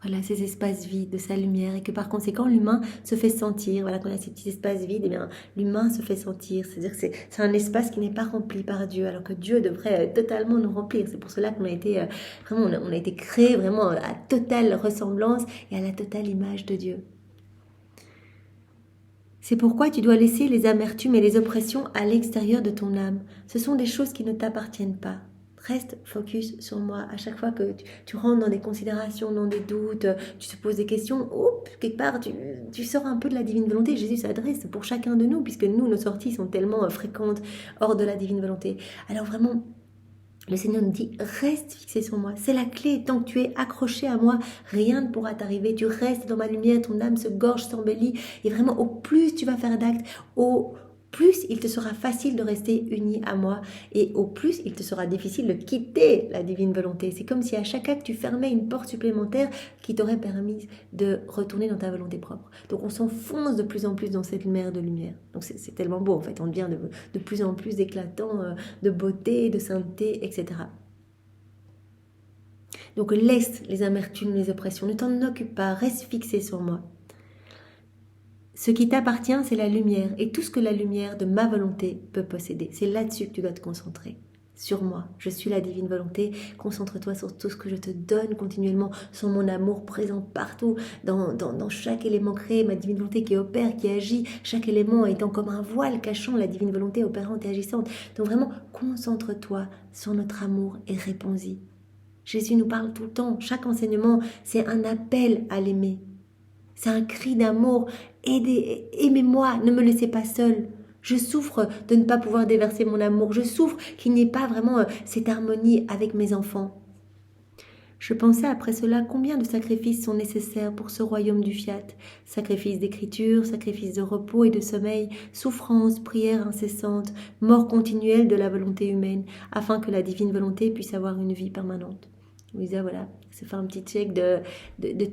voilà, ces espaces vides de sa lumière et que par conséquent l'humain se fait sentir. Voilà, quand il y a ces petits espaces vides, eh bien l'humain se fait sentir. C'est-à-dire que c'est un espace qui n'est pas rempli par Dieu, alors que Dieu devrait totalement nous remplir. C'est pour cela qu'on a été vraiment, on a été créé vraiment à totale ressemblance et à la totale image de Dieu. C'est pourquoi tu dois laisser les amertumes et les oppressions à l'extérieur de ton âme. Ce sont des choses qui ne t'appartiennent pas. Reste focus sur moi. À chaque fois que tu rentres dans des considérations, dans des doutes, tu te poses des questions, quelque part, tu sors un peu de la divine volonté. Jésus s'adresse pour chacun de nous, puisque nous, nos sorties sont tellement fréquentes hors de la divine volonté. Alors vraiment, le Seigneur nous dit, reste fixé sur moi. C'est la clé. Tant que tu es accroché à moi, rien ne pourra t'arriver. Tu restes dans ma lumière, ton âme se gorge, s'embellit. Et vraiment, au plus tu vas faire d'actes, au plus il te sera facile de rester uni à moi et au plus il te sera difficile de quitter la divine volonté. C'est comme si à chaque acte tu fermais une porte supplémentaire qui t'aurait permis de retourner dans ta volonté propre. Donc on s'enfonce de plus en plus dans cette mer de lumière. Donc c'est tellement beau en fait, on devient de plus en plus éclatant de beauté, de sainteté, etc. Donc laisse les amertumes, les oppressions, ne t'en occupe pas, reste fixé sur moi. Ce qui t'appartient, c'est la lumière et tout ce que la lumière de ma volonté peut posséder. C'est là-dessus que tu dois te concentrer. Sur moi, je suis la divine volonté. Concentre-toi sur tout ce que je te donne continuellement, sur mon amour présent partout, dans chaque élément créé, ma divine volonté qui opère, qui agit, chaque élément étant comme un voile cachant la divine volonté opérante et agissante. Donc vraiment, concentre-toi sur notre amour et réponds-y. Jésus nous parle tout le temps. Chaque enseignement, c'est un appel à l'aimer. C'est un cri d'amour. Aimez-moi, ne me laissez pas seule. Je souffre de ne pas pouvoir déverser mon amour. Je souffre qu'il n'y ait pas vraiment cette harmonie avec mes enfants. Je pensais après cela combien de sacrifices sont nécessaires pour ce royaume du fiat. Sacrifices d'écriture, sacrifices de repos et de sommeil, souffrance, prière incessante, mort continuelle de la volonté humaine, afin que la divine volonté puisse avoir une vie permanente. Louisa, voilà, se fait un petit check de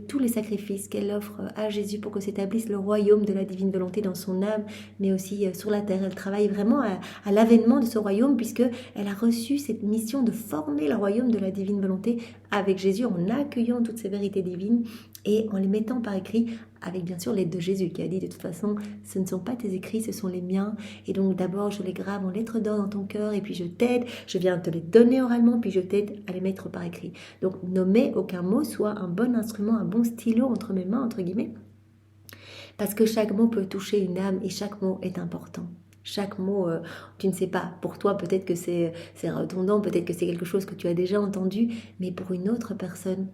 tous les sacrifices qu'elle offre à Jésus pour que s'établisse le royaume de la divine volonté dans son âme, mais aussi sur la terre. Elle travaille vraiment à l'avènement de ce royaume puisqu'elle a reçu cette mission de former le royaume de la divine volonté avec Jésus en accueillant toutes ces vérités divines et en les mettant par écrit avec bien sûr l'aide de Jésus qui a dit de toute façon ce ne sont pas tes écrits, ce sont les miens et donc d'abord je les grave en lettres d'or dans ton cœur et puis je t'aide, je viens te les donner oralement puis je t'aide à les mettre par écrit. Donc nommer aucun mot soit un bon instrument, un bon stylo entre mes mains entre guillemets parce que chaque mot peut toucher une âme et chaque mot est important. Chaque mot, tu ne sais pas, pour toi peut-être que c'est redondant, peut-être que c'est quelque chose que tu as déjà entendu, mais pour une autre personne,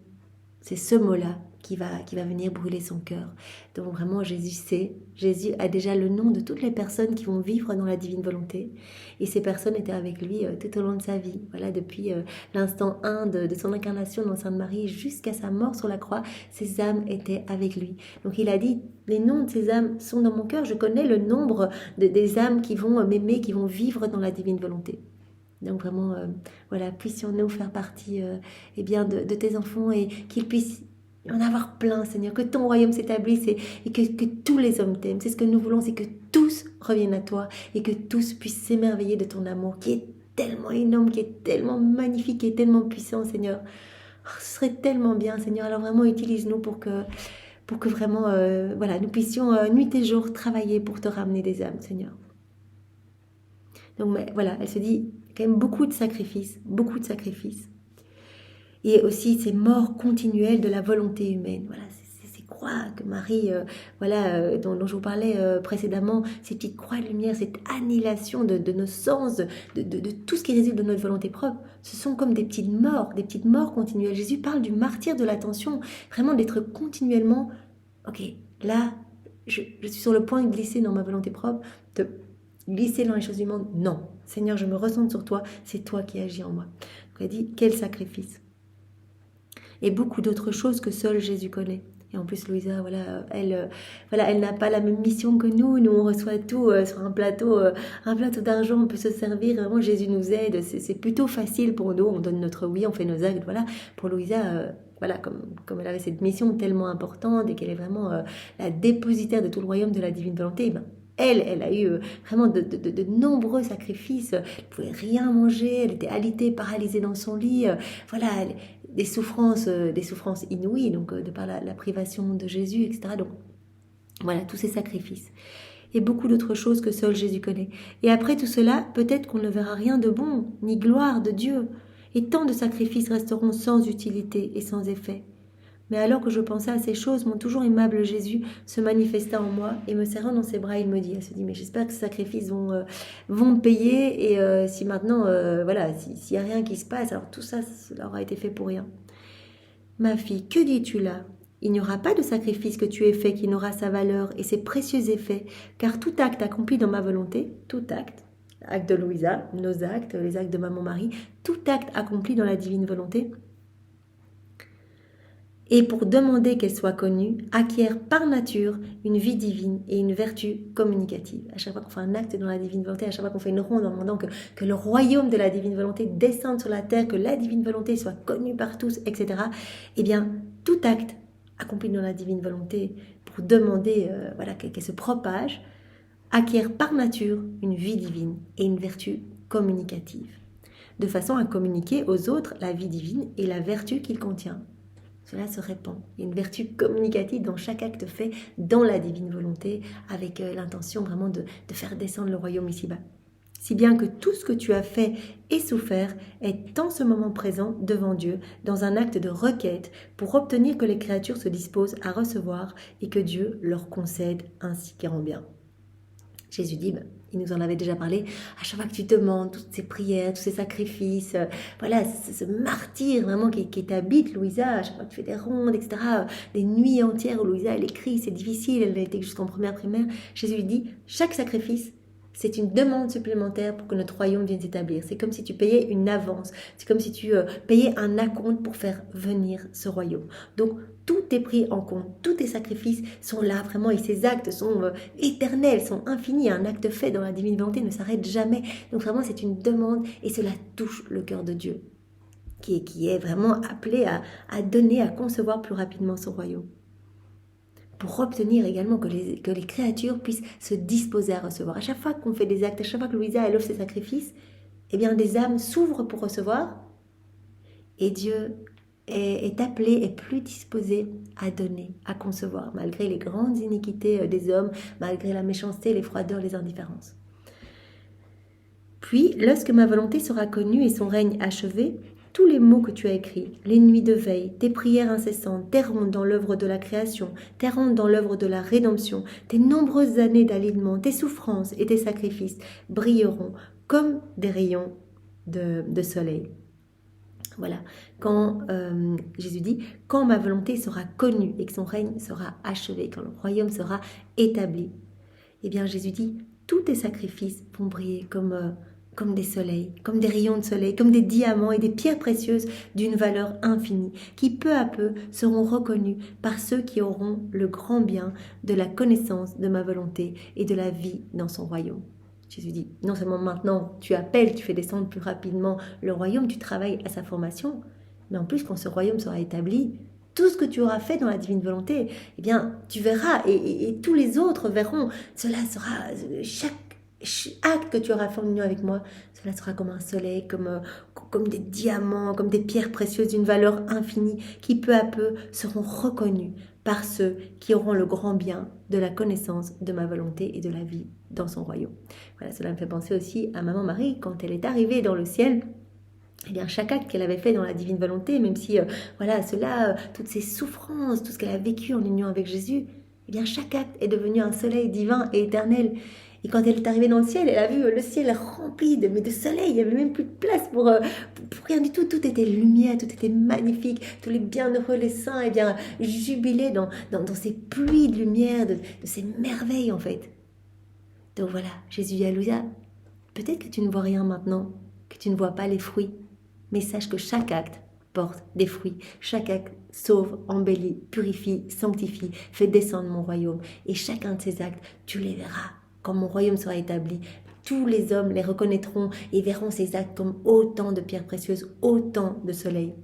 c'est ce mot-là qui va venir brûler son cœur. Donc vraiment, Jésus sait, Jésus a déjà le nom de toutes les personnes qui vont vivre dans la divine volonté. Et ces personnes étaient avec lui tout au long de sa vie. Voilà, depuis l'instant 1 de son incarnation dans Sainte Marie jusqu'à sa mort sur la croix, ces âmes étaient avec lui. Donc il a dit, les noms de ces âmes sont dans mon cœur. Je connais le nombre des âmes qui vont m'aimer, qui vont vivre dans la divine volonté. Donc vraiment, voilà, puissions-nous faire partie eh bien, de tes enfants et qu'ils puissent en avoir plein, Seigneur, que ton royaume s'établisse et que tous les hommes t'aiment. C'est ce que nous voulons, c'est que tous reviennent à toi et que tous puissent s'émerveiller de ton amour qui est tellement énorme, qui est tellement magnifique, qui est tellement puissant, Seigneur. Oh, ce serait tellement bien, Seigneur. Alors vraiment, utilise-nous pour que vraiment, voilà, nous puissions nuit et jour travailler pour te ramener des âmes, Seigneur. Donc voilà, elle se dit quand même beaucoup de sacrifices. Et aussi ces morts continuelles de la volonté humaine. Voilà, ces croix que Marie, dont je vous parlais précédemment, ces petites croix de lumière, cette annihilation de nos sens, de tout ce qui résulte de notre volonté propre, ce sont comme des petites morts continuelles. Jésus parle du martyre de l'attention, vraiment d'être continuellement, ok, là, je suis sur le point de glisser dans ma volonté propre, de glisser dans les choses du monde. Non, Seigneur, je me ressens sur toi, c'est toi qui agis en moi. Donc elle dit, quel sacrifice. Et beaucoup d'autres choses que seul Jésus connaît. Et en plus, Louisa, elle n'a pas la même mission que nous. Nous, on reçoit tout sur un plateau d'argent, on peut se servir. Vraiment, Jésus nous aide. C'est plutôt facile pour nous. On donne notre oui, on fait nos actes. Voilà. Pour Louisa, comme elle avait cette mission tellement importante et qu'elle est vraiment la dépositaire de tout le royaume de la divine volonté, elle a eu vraiment de nombreux sacrifices. Elle ne pouvait rien manger, elle était alitée, paralysée dans son lit. des souffrances inouïes, donc de par la privation de Jésus, etc. Donc voilà, tous ces sacrifices. Et beaucoup d'autres choses que seul Jésus connaît. Et après tout cela, peut-être qu'on ne verra rien de bon, ni gloire de Dieu. Et tant de sacrifices resteront sans utilité et sans effet. Mais alors que je pensais à ces choses, mon toujours aimable Jésus se manifesta en moi et me serrant dans ses bras, il me dit, elle se dit, mais j'espère que ces sacrifices vont me payer et si maintenant, voilà, s'il n'y a rien qui se passe, alors tout ça, cela aura été fait pour rien. Ma fille, que dis-tu là? Il n'y aura pas de sacrifice que tu aies fait qui n'aura sa valeur et ses précieux effets, car tout acte accompli dans ma volonté, tout acte de Louisa, nos actes, les actes de maman Marie, tout acte accompli dans la divine volonté, et pour demander qu'elle soit connue, acquiert par nature une vie divine et une vertu communicative. À chaque fois qu'on fait un acte dans la divine volonté, à chaque fois qu'on fait une ronde en demandant que le royaume de la divine volonté descende sur la terre, que la divine volonté soit connue par tous, etc., eh bien, tout acte accompli dans la divine volonté pour demander qu'elle se propage, acquiert par nature une vie divine et une vertu communicative, de façon à communiquer aux autres la vie divine et la vertu qu'il contient. Cela se répand. Il y a une vertu communicative dans chaque acte fait dans la divine volonté, avec l'intention vraiment de faire descendre le royaume ici-bas. Si bien que tout ce que tu as fait et souffert est en ce moment présent devant Dieu, dans un acte de requête, pour obtenir que les créatures se disposent à recevoir et que Dieu leur concède ainsi qu'il rend bien. Jésus dit, il nous en avait déjà parlé, à chaque fois que tu demandes toutes ces prières, tous ces sacrifices, voilà, ce martyr vraiment qui t'habite, Louisa, à chaque fois que tu fais des rondes, etc., des nuits entières où Louisa, elle écrit, c'est difficile, elle a été jusqu'en première primaire, Jésus lui dit, chaque sacrifice, c'est une demande supplémentaire pour que notre royaume vienne s'établir. C'est comme si tu payais une avance. C'est comme si tu payais un acompte pour faire venir ce royaume. Donc, tout est pris en compte. Tous tes sacrifices sont là, vraiment. Et ces actes sont éternels, sont infinis. Un acte fait dans la divine volonté ne s'arrête jamais. Donc, vraiment, c'est une demande et cela touche le cœur de Dieu, qui est vraiment appelé à donner, à concevoir plus rapidement son royaume. Pour obtenir également que les créatures puissent se disposer à recevoir. À chaque fois qu'on fait des actes, à chaque fois que Louisa elle offre ses sacrifices, eh bien des âmes s'ouvrent pour recevoir et Dieu est appelé, est plus disposé à donner, à concevoir, malgré les grandes iniquités des hommes, malgré la méchanceté, les froideurs, les indifférences. Puis, lorsque ma volonté sera connue et son règne achevé, tous les mots que tu as écrits, les nuits de veille, tes prières incessantes, tes rondes dans l'œuvre de la création, tes rondes dans l'œuvre de la rédemption, tes nombreuses années d'alignement, tes souffrances et tes sacrifices brilleront comme des rayons de soleil. Voilà, quand Jésus dit, quand ma volonté sera connue et que son règne sera achevé, quand le royaume sera établi, eh bien Jésus dit, tous tes sacrifices vont briller comme des soleils, comme des rayons de soleil, comme des diamants et des pierres précieuses d'une valeur infinie, qui peu à peu seront reconnus par ceux qui auront le grand bien de la connaissance de ma volonté et de la vie dans son royaume. Jésus dit, non seulement maintenant tu appelles, tu fais descendre plus rapidement le royaume, tu travailles à sa formation, mais en plus quand ce royaume sera établi, tout ce que tu auras fait dans la divine volonté, eh bien tu verras et tous les autres verront, cela sera chaque acte que tu auras fait en union avec moi, cela sera comme un soleil, comme des diamants, comme des pierres précieuses d'une valeur infinie qui peu à peu seront reconnus par ceux qui auront le grand bien de la connaissance de ma volonté et de la vie dans son royaume. Voilà, cela me fait penser aussi à maman Marie quand elle est arrivée dans le ciel. Eh bien, chaque acte qu'elle avait fait dans la divine volonté, même si toutes ces souffrances, tout ce qu'elle a vécu en union avec Jésus, eh bien, chaque acte est devenu un soleil divin et éternel. Et quand elle est arrivée dans le ciel, elle a vu le ciel rempli de soleil. Il n'y avait même plus de place pour rien du tout. Tout était lumière, tout était magnifique. Tous les bienheureux, les saints, eh bien, jubilaient dans ces pluies de lumière, de ces merveilles en fait. Donc voilà, Jésus dit à Louisa, peut-être que tu ne vois rien maintenant, que tu ne vois pas les fruits, mais sache que chaque acte porte des fruits. Chaque acte sauve, embellit, purifie, sanctifie, fait descendre mon royaume. Et chacun de ces actes, tu les verras. Quand mon royaume sera établi, tous les hommes les reconnaîtront et verront ces actes comme autant de pierres précieuses, autant de soleil.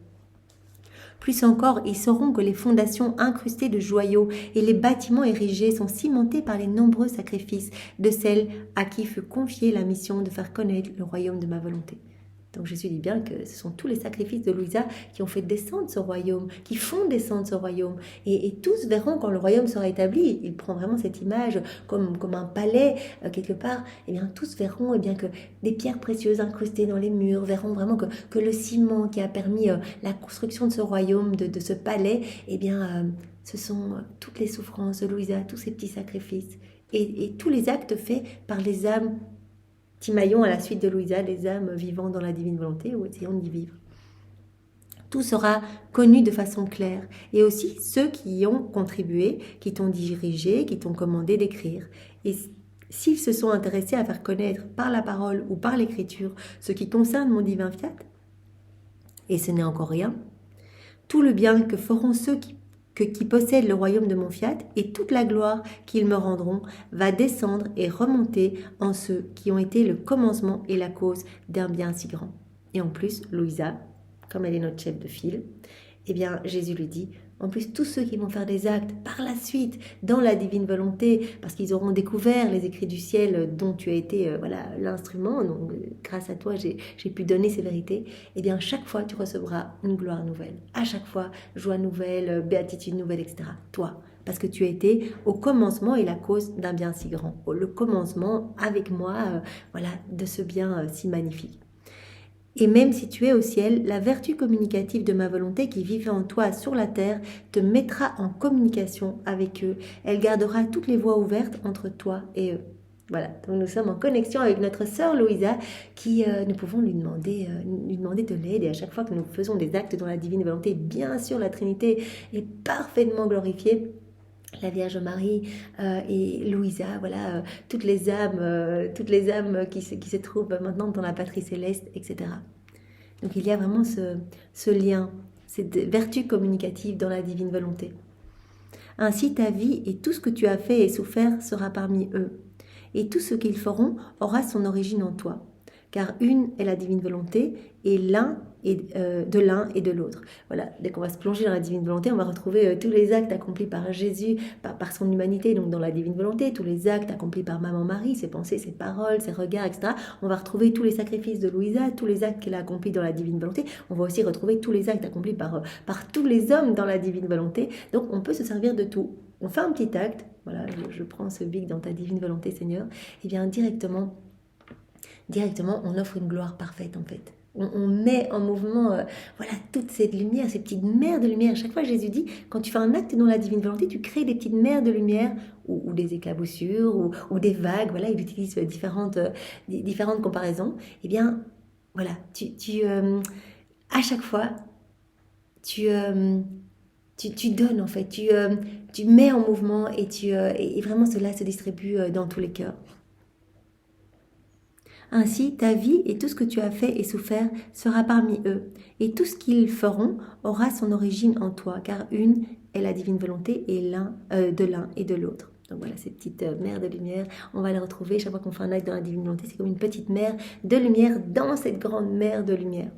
Plus encore, ils sauront que les fondations incrustées de joyaux et les bâtiments érigés sont cimentés par les nombreux sacrifices de celles à qui fut confiée la mission de faire connaître le royaume de ma volonté. Donc Jésus dit bien que ce sont tous les sacrifices de Louisa qui ont fait descendre ce royaume, qui font descendre ce royaume. Et tous verront quand le royaume sera établi, il prend vraiment cette image comme un palais quelque part, et bien tous verront bien que des pierres précieuses incrustées dans les murs, verront vraiment que le ciment qui a permis la construction de ce royaume, de ce palais, et bien ce sont toutes les souffrances de Louisa, tous ces petits sacrifices, et tous les actes faits par les âmes Timaillon à la suite de Louisa, les âmes vivant dans la divine volonté ou essayant d'y vivre. Tout sera connu de façon claire. Et aussi ceux qui y ont contribué, qui t'ont dirigé, qui t'ont commandé d'écrire. Et s'ils se sont intéressés à faire connaître par la parole ou par l'écriture ce qui concerne mon divin fiat, et ce n'est encore rien, tout le bien que feront ceux qui possèdent le royaume de mon fiat et toute la gloire qu'ils me rendront va descendre et remonter en ceux qui ont été le commencement et la cause d'un bien si grand. Et en plus, Louisa, comme elle est notre chef de file, eh bien Jésus lui dit, en plus tous ceux qui vont faire des actes par la suite dans la divine volonté, parce qu'ils auront découvert les écrits du ciel dont tu as été l'instrument, donc grâce à toi j'ai pu donner ces vérités, eh bien chaque fois tu recevras une gloire nouvelle, à chaque fois joie nouvelle, béatitude nouvelle, etc. Toi, parce que tu as été au commencement et la cause d'un bien si grand, le commencement avec moi, de ce bien si magnifique. Et même si tu es au ciel, la vertu communicative de ma volonté qui vivait en toi sur la terre te mettra en communication avec eux. Elle gardera toutes les voies ouvertes entre toi et eux. Voilà, donc nous sommes en connexion avec notre sœur Louisa qui nous pouvons lui demander de l'aide. Et à chaque fois que nous faisons des actes dans la divine volonté, bien sûr la Trinité est parfaitement glorifiée. La Vierge Marie et Louisa, toutes les âmes qui se trouvent maintenant dans la patrie céleste, etc. Donc il y a vraiment ce lien, cette vertu communicative dans la divine volonté. Ainsi ta vie et tout ce que tu as fait et souffert sera parmi eux, et tout ce qu'ils feront aura son origine en toi. Car une est la divine volonté et de l'un et de l'autre. Voilà, dès qu'on va se plonger dans la divine volonté, on va retrouver tous les actes accomplis par Jésus, par son humanité, donc dans la divine volonté, tous les actes accomplis par Maman Marie, ses pensées, ses paroles, ses regards, etc. On va retrouver tous les sacrifices de Louisa, tous les actes qu'elle a accomplis dans la divine volonté. On va aussi retrouver tous les actes accomplis par tous les hommes dans la divine volonté. Donc on peut se servir de tout. On fait un petit acte, voilà, je prends ce bic dans ta divine volonté, Seigneur, et bien directement, on offre une gloire parfaite en fait. On met en mouvement toute cette lumière, ces petites mers de lumière. Chaque fois, Jésus dit, quand tu fais un acte dans la divine volonté, tu crées des petites mers de lumière ou des éclaboussures ou des vagues. Voilà, il utilise différentes comparaisons. Eh bien, voilà, à chaque fois, tu donnes en fait, tu mets en mouvement et vraiment cela se distribue dans tous les cœurs. Ainsi, ta vie et tout ce que tu as fait et souffert sera parmi eux, et tout ce qu'ils feront aura son origine en toi, car une est la divine volonté et de l'un et de l'autre. Donc voilà, ces petites mers de lumière, on va les retrouver chaque fois qu'on fait un acte dans la divine volonté, c'est comme une petite mer de lumière dans cette grande mer de lumière.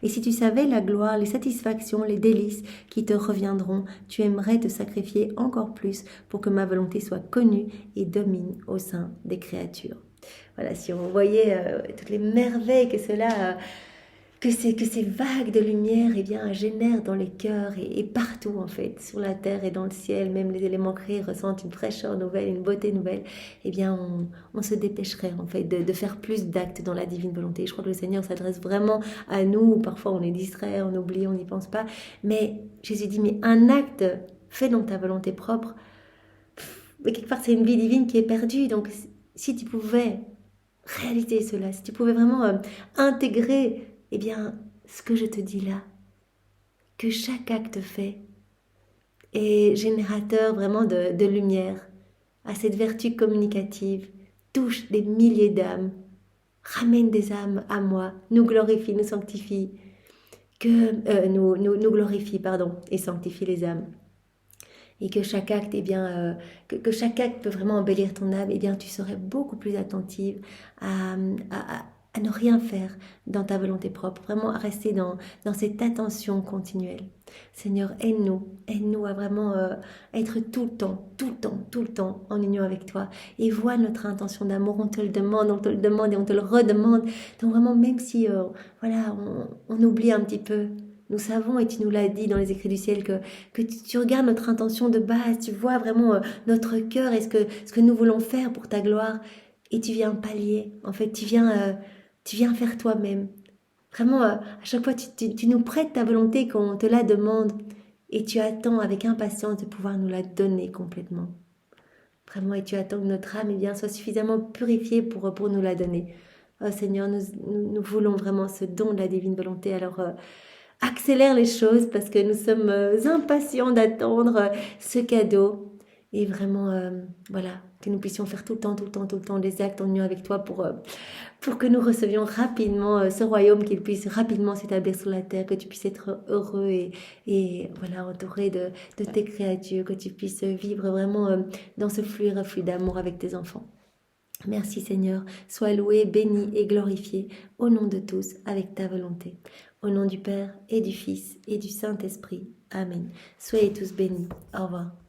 Et si tu savais la gloire, les satisfactions, les délices qui te reviendront, tu aimerais te sacrifier encore plus pour que ma volonté soit connue et domine au sein des créatures. Voilà, si on voyait toutes les merveilles que que ces vagues de lumière génèrent dans les cœurs et partout en fait, sur la terre et dans le ciel, même les éléments créés ressentent une fraîcheur nouvelle, une beauté nouvelle, on se dépêcherait en fait de faire plus d'actes dans la divine volonté. Je crois que le Seigneur s'adresse vraiment à nous, parfois on est distrait, on oublie, on n'y pense pas, mais Jésus dit, mais un acte fait dans ta volonté propre, mais quelque part c'est une vie divine qui est perdue, donc si tu pouvais réaliser cela, si tu pouvais vraiment intégrer ce que je te dis là, que chaque acte fait est générateur vraiment de lumière, à cette vertu communicative, touche des milliers d'âmes, ramène des âmes à moi, nous glorifie, nous sanctifie, nous glorifie, et sanctifie les âmes. Et que chaque acte, que chaque acte peut vraiment embellir ton âme, tu serais beaucoup plus attentive à ne rien faire dans ta volonté propre, vraiment à rester dans cette attention continuelle. Seigneur, aide-nous à vraiment être tout le temps, tout le temps, tout le temps en union avec toi. Et vois notre intention d'amour, on te le demande et on te le redemande. Donc vraiment, même si voilà, on oublie un petit peu, nous savons, et tu nous l'as dit dans les écrits du ciel, que tu regardes notre intention de base, tu vois vraiment notre cœur et ce que nous voulons faire pour ta gloire, et tu viens pallier. En fait, tu viens faire toi-même. Vraiment, à chaque fois, tu nous prêtes ta volonté qu'on te la demande, et tu attends avec impatience de pouvoir nous la donner complètement. Vraiment, et tu attends que notre âme bien, soit suffisamment purifiée pour nous la donner. Oh Seigneur, nous voulons vraiment ce don de la divine volonté. Alors, accélère les choses parce que nous sommes impatients d'attendre ce cadeau. Et vraiment, voilà, que nous puissions faire tout le temps, tout le temps, tout le temps des actes en union avec toi pour que nous recevions rapidement ce royaume, qu'il puisse rapidement s'établir sur la terre, que tu puisses être heureux et voilà, entouré de tes créatures, que tu puisses vivre vraiment dans ce flux et reflux d'amour avec tes enfants. Merci Seigneur, sois loué, béni et glorifié au nom de tous avec ta volonté. Au nom du Père et du Fils et du Saint-Esprit. Amen. Soyez tous bénis. Au revoir.